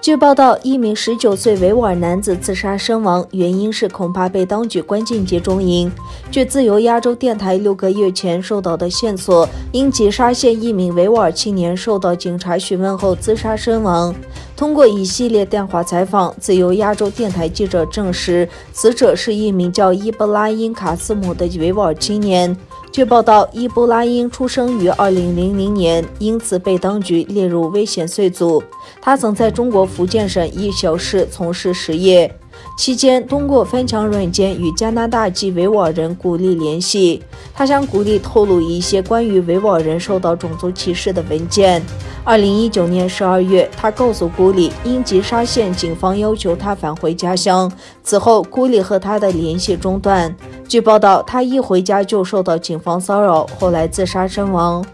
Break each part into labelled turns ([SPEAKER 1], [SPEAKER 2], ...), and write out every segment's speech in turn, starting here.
[SPEAKER 1] 据报道，一名19岁维吾尔男子自杀身亡，原因是恐怕被当局关进集中营。据自由亚洲电台6个月前收到的线索，因吉沙县一名维吾尔青年受到警察询问后自杀身亡。通过一系列电话采访，自由亚洲电台记者证实，死者是一名叫伊布拉因·卡斯姆的维吾尔青年。据报道，伊布拉因出生于2000年，因此被当局列入危险税组。他曾在中国福建省一小市从事实业，期间通过翻墙软件与加拿大籍维吾尔人古丽联系。他向古丽透露一些关于维吾尔人受到种族歧视的文件。2019年12月，他告诉古丽，因吉沙县警方要求他返回家乡。此后，古丽和他的联系中断。据报道，他一回家就受到警方骚扰，后来自杀身亡。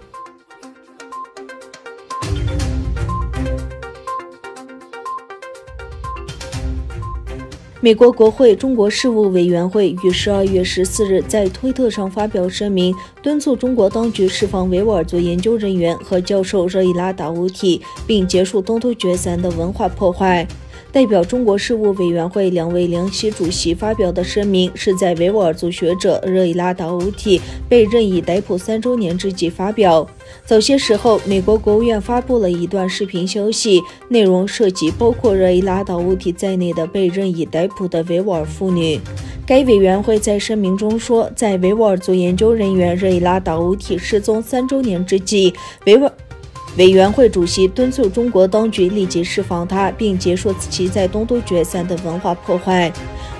[SPEAKER 1] 美国国会中国事务委员会于12月14日在推特上发表声明，敦促中国当局释放维吾尔族研究人员和教授热依拉·达乌提，并结束东突厥散的文化破坏。代表中国事务委员会2位联席主席发表的声明，是在维吾尔族学者热依拉·达乌提被任意逮捕3周年之际发表。早些时候，美国国务院发布了一段视频消息，内容涉及包括热依拉·达乌提在内的被任意逮捕的维吾尔妇女。该委员会在声明中说，在维吾尔族研究人员热依拉·达乌提失踪3周年之际，委员会主席敦促中国当局立即释放他，并结束其在东突厥散的文化破坏。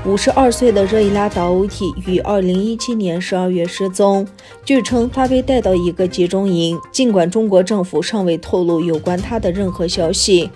[SPEAKER 1] 52岁的热依拉·达乌提于2017年12月失踪，据称他被带到一个集中营，尽管中国政府尚未透露有关他的任何消息。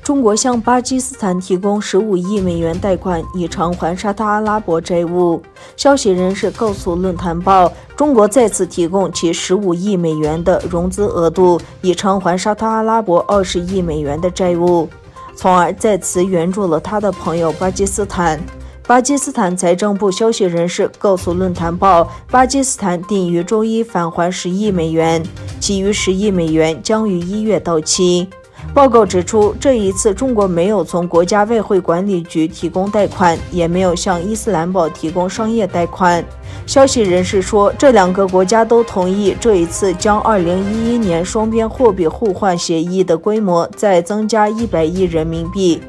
[SPEAKER 1] 中国向巴基斯坦提供15亿美元贷款，以偿还沙特阿拉伯债务。消息人士告诉论坛报，中国再次提供其15亿美元的融资额度，以偿还沙特阿拉伯20亿美元的债务，从而再次援助了他的朋友巴基斯坦。巴基斯坦财政部消息人士告诉论坛报，巴基斯坦定于周一返还10亿美元，其余10亿美元将于1月到期。报告指出，这一次中国没有从国家外汇管理局提供贷款，也没有向伊斯兰堡提供商业贷款。消息人士说，这2个国家都同意这一次将2011年双边货币互换协议的规模再增加100亿人民币。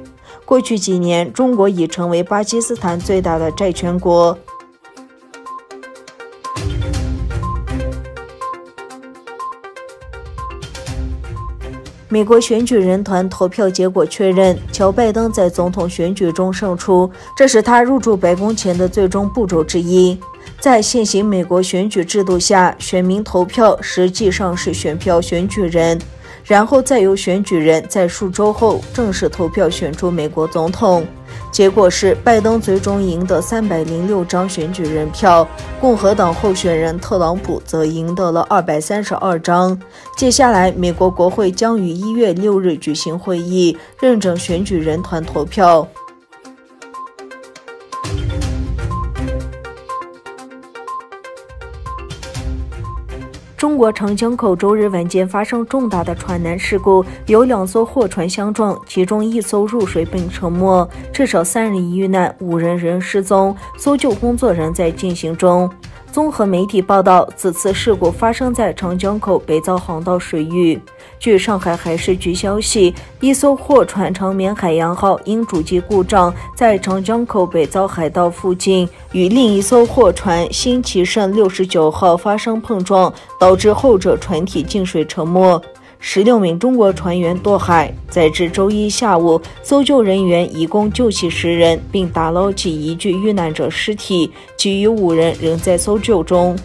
[SPEAKER 1] 过去几年，中国已成为巴基斯坦最大的债权国。美国选举人团投票结果确认，乔拜登在总统选举中胜出，这是他入驻白宫前的最终步骤之一。在现行美国选举制度下，选民投票实际上是选票选举人，然后再由选举人在数周后正式投票选出美国总统。结果是，拜登最终赢得306张选举人票，共和党候选人特朗普则赢得了232张。接下来，美国国会将于1月6日举行会议，认证选举人团投票。中国长江口周日晚间发生重大的船难事故，有2艘货船相撞，其中1艘入水并沉没，至少3人遇难，5人仍失踪，搜救工作仍在进行中。综合媒体报道，此次事故发生在长江口北棗航道水域。据上海海事局消息，一艘货船长绵海洋号因主机故障，在长江口北棗海道附近与另一艘货船新奇胜69号发生碰撞，导致后者船体进水沉没。16名中国船员堕海，截至周一下午，搜救人员一共救起10人，并打捞起1具遇难者尸体，其余5人仍在搜救中。